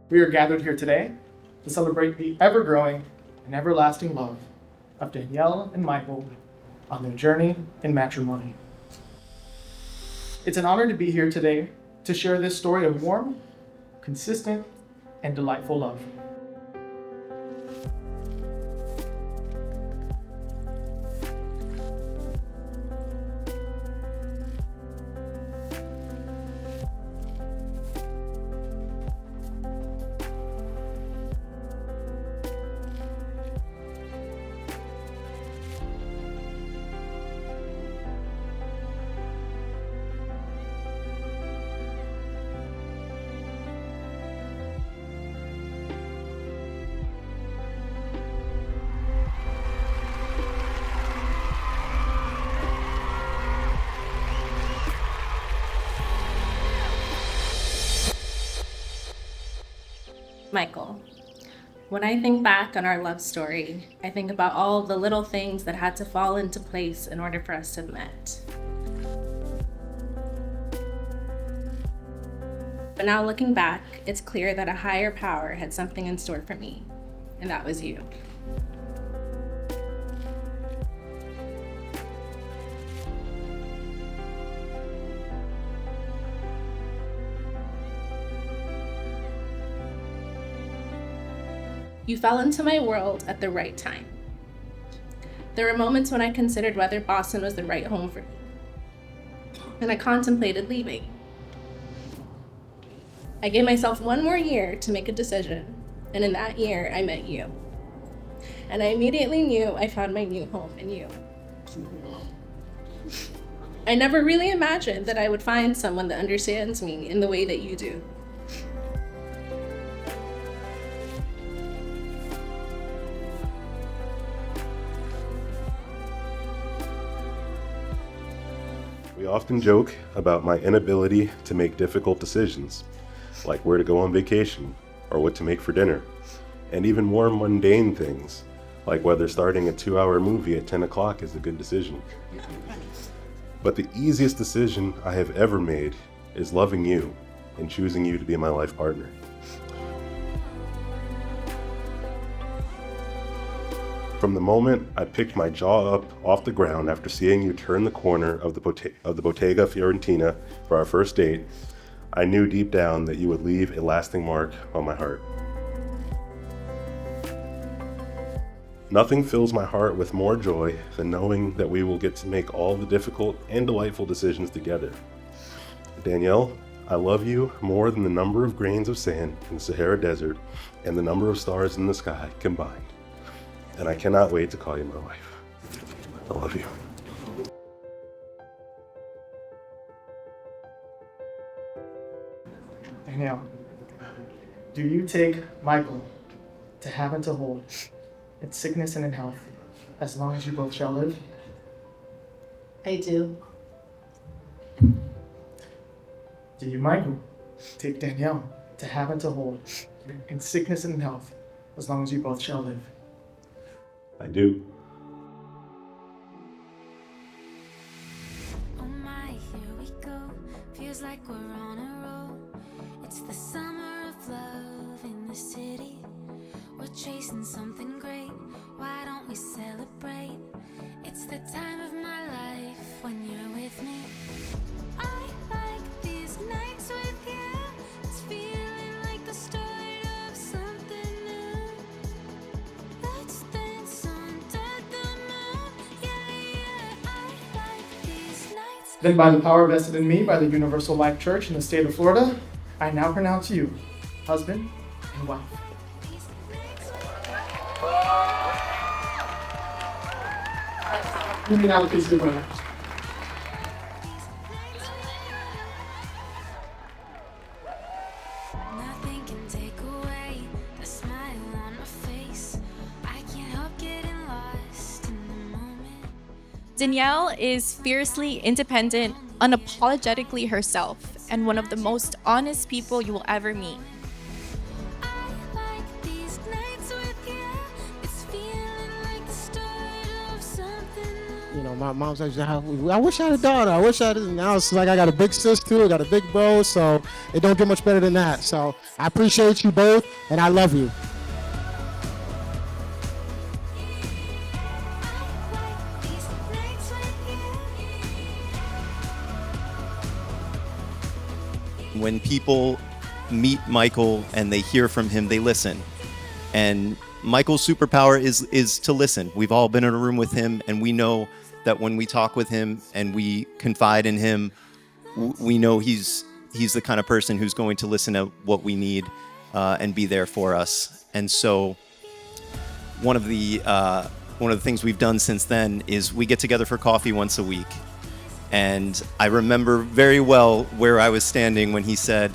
We are gathered here today to celebrate the ever-growing and everlasting love of Danielle and Michael on their journey in matrimony. It's an honor to be here today to share this story of warm, consistent, and delightful love. Michael, when I think back on our love story, I think about all the little things that had to fall into place in order for us to have met. But now looking back, it's clear that a higher power had something in store for me, and that was you. You fell into my world at the right time. There were moments when I considered whether Boston was the right home for me, and I contemplated leaving. I gave myself one more year to make a decision, and in that year, I met you. And I immediately knew I found my new home in you. I never really imagined that I would find someone that understands me in the way that you do. We often joke about my inability to make difficult decisions, like where to go on vacation or what to make for dinner, and even more mundane things, like whether starting a 2-hour movie at 10 o'clock is a good decision. But the easiest decision I have ever made is loving you and choosing you to be my life partner. From the moment I picked my jaw up off the ground after seeing you turn the corner of the Bottega Fiorentina for our first date, I knew deep down that you would leave a lasting mark on my heart. Nothing fills my heart with more joy than knowing that we will get to make all the difficult and delightful decisions together. Danielle, I love you more than the number of grains of sand in the Sahara Desert and the number of stars in the sky combined. And I cannot wait to call you my wife. I love you. Danielle, do you take Michael to have and to hold in sickness and in health, as long as you both shall live? I do. Do you, Michael, take Danielle to have and to hold in sickness and in health, as long as you both shall live? I do. Oh my, here we go. Feels like we're on a roll. It's the summer of love in the city. We're chasing something great. Why don't we celebrate? It's the time of my life when you're with me. I like these nights with you. It's feeling like the start of something new. Let's dance under the moon. Yeah, I like these nights. Then by the power vested in me by the Universal Life Church in the state of Florida, I now pronounce you husband and wife. Moving out of peace with women. Nothing can take away the smile on my face. I can't help getting lost in the moment. Danielle is fiercely independent, unapologetically herself, and one of the most honest people you will ever meet. I like these nights with you. It's feeling like the start of something new. my mom's like, I wish I had a daughter. I wish I had. Now it's like I got a big sis too. I got a big bro. So it don't get much better than that. So I appreciate you both, and I love you. When people meet Michael and they hear from him, they listen. And Michael's superpower is to listen. We've all been in a room with him, and we know that when we talk with him and we confide in him, we know he's the kind of person who's going to listen to what we need and be there for us. And so one of the things we've done since then is we get together for coffee once a week. And I remember very well where I was standing when he said,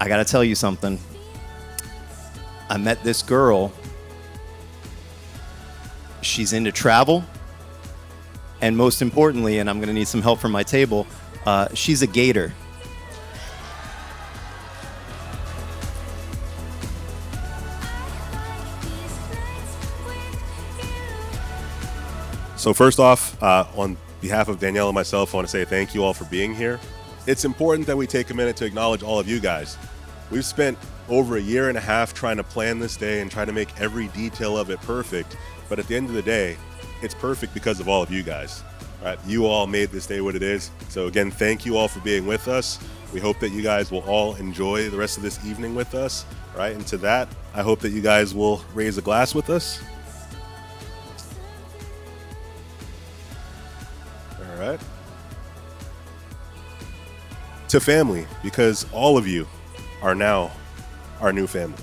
I gotta tell you something. I met this girl. She's into travel. And most importantly, and I'm gonna need some help from my table, she's a gator. So first off, on behalf of Danielle and myself, I want to say thank you all for being here. It's important that we take a minute to acknowledge all of you guys. We've spent over a year and a half trying to plan this day and trying to make every detail of it perfect. But at the end of the day, it's perfect because of all of you guys. Right? You all made this day what it is. So again, thank you all for being with us. We hope that you guys will all enjoy the rest of this evening with us. Right? And to that, I hope that you guys will raise a glass with us. All right. To family, because all of you are now our new family.